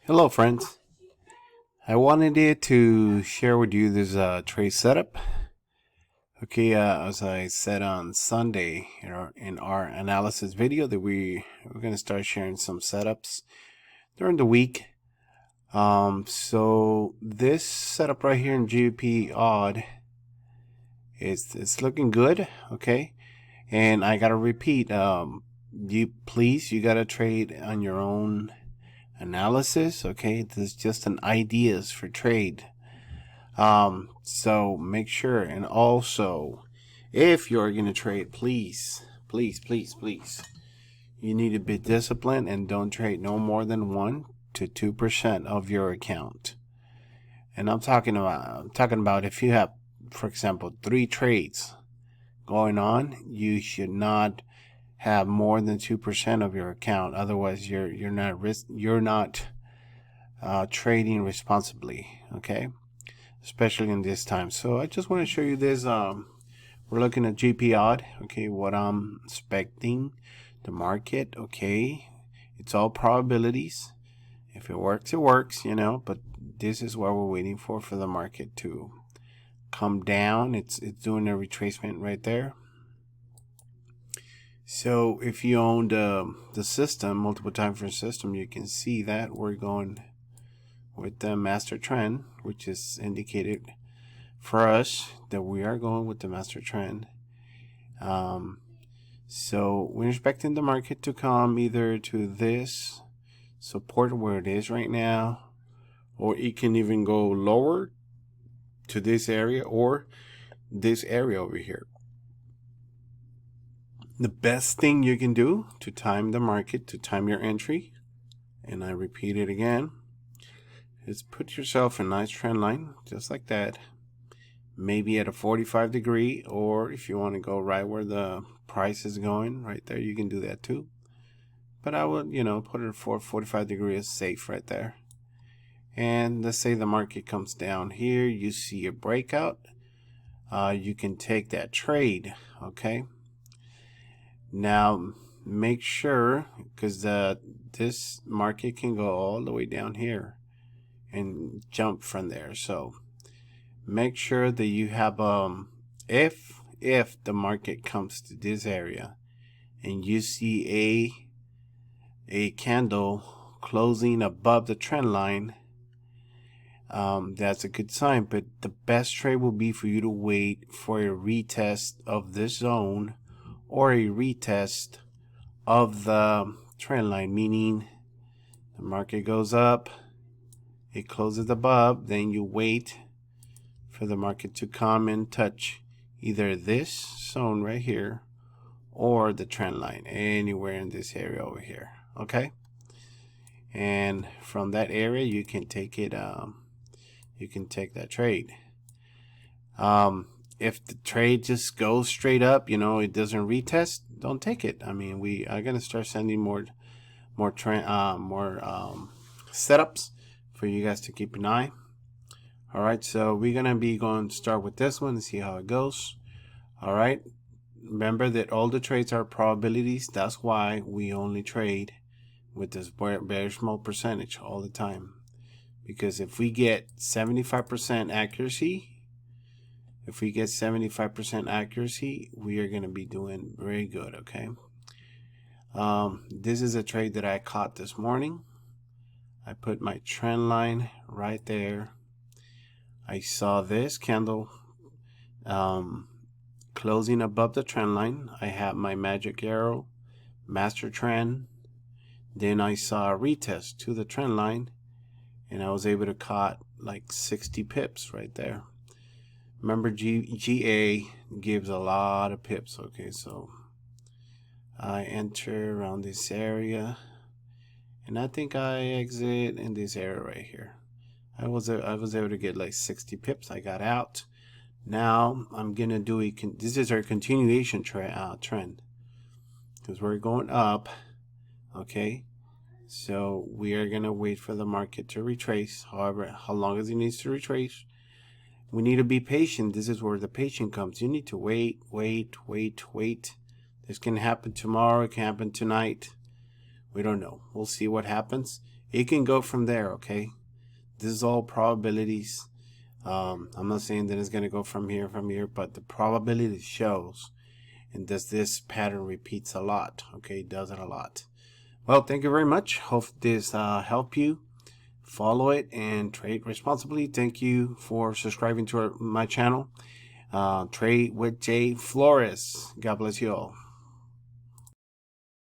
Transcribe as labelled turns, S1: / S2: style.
S1: Hello friends, I wanted to share with you this trade setup. Okay, as I said on Sunday in our analysis video that we're going to start sharing some setups during the week. So this setup right here in GbpAud is looking good. Okay, and I gotta repeat, you gotta trade on your own analysis. Okay, this is just an ideas for trade. So make sure, and also if you're going to trade, please, you need to be disciplined and don't trade no more than 1 to 2% of your account. And I'm talking about if you have, for example, 3 trades going on, you should not have more than 2% of your account. Otherwise, you're not trading responsibly. Okay, especially in this time. So I just want to show you this. We're looking at GbpAud. Okay, what I'm expecting the market. Okay, it's all probabilities. If it works, it works, you know. But this is what we're waiting for the market to come down. It's doing a retracement right there. So if you own the system, multiple time frame system, you can see that we're going with the master trend, which is indicated for us that we are going with the master trend. So we're expecting the market to come either to this support where it is right now, or it can even go lower to this area or this area over here. The best thing you can do to time the market, to time your entry, and I repeat it again, is put yourself a nice trend line just like that, maybe at a 45-degree, or if you want to go right where the price is going right there, you can do that too. But I would, put it for 45-degree is safe right there. And let's say the market comes down here, you see a breakout, you can take that trade. Okay, now make sure, because this market can go all the way down here and jump from there. So make sure that you have if the market comes to this area and you see a candle closing above the trend line, that's a good sign. But the best trade will be for you to wait for a retest of this zone or a retest of the trend line, meaning the market goes up, it closes above, then you wait for the market to come and touch either this zone right here or the trend line, anywhere in this area over here. Okay, and from that area you can take it, you can take that trade. If the trade just goes straight up, it doesn't retest, don't take it. I mean, we are going to start sending more setups for you guys to keep an eye. All right, so we're going to be going to start with this one and see how it goes. All right, remember that all the trades are probabilities. That's why we only trade with this bearish mode percentage all the time. Because if we get 75% accuracy, we are going to be doing very good. Okay, this is a trade that I caught this morning. I put my trend line right there. I saw this candle closing above the trend line. I have my magic arrow, master trend. Then I saw a retest to the trend line, and I was able to caught like 60 pips right there. Remember, GA gives a lot of pips. Okay, so I enter around this area, and I think I exit in this area right here. I was able to get like 60 pips. I got out. Now I'm gonna do this is our continuation trend, because we're going up. Okay, so we are gonna wait for the market to retrace. However, how long as it needs to retrace, we need to be patient. This is where the patience comes. You need to wait. This can happen tomorrow. It can happen tonight. We don't know. We'll see what happens. it can go from there. Okay, this is all probabilities. I'm not saying that it's going to go from here, but the probability shows. And does this pattern repeats a lot? Okay, does it a lot. Well, thank you very much. Hope this helped you. Follow it and trade responsibly. Thank you for subscribing to my channel. Trade with J. Flores. God bless you all.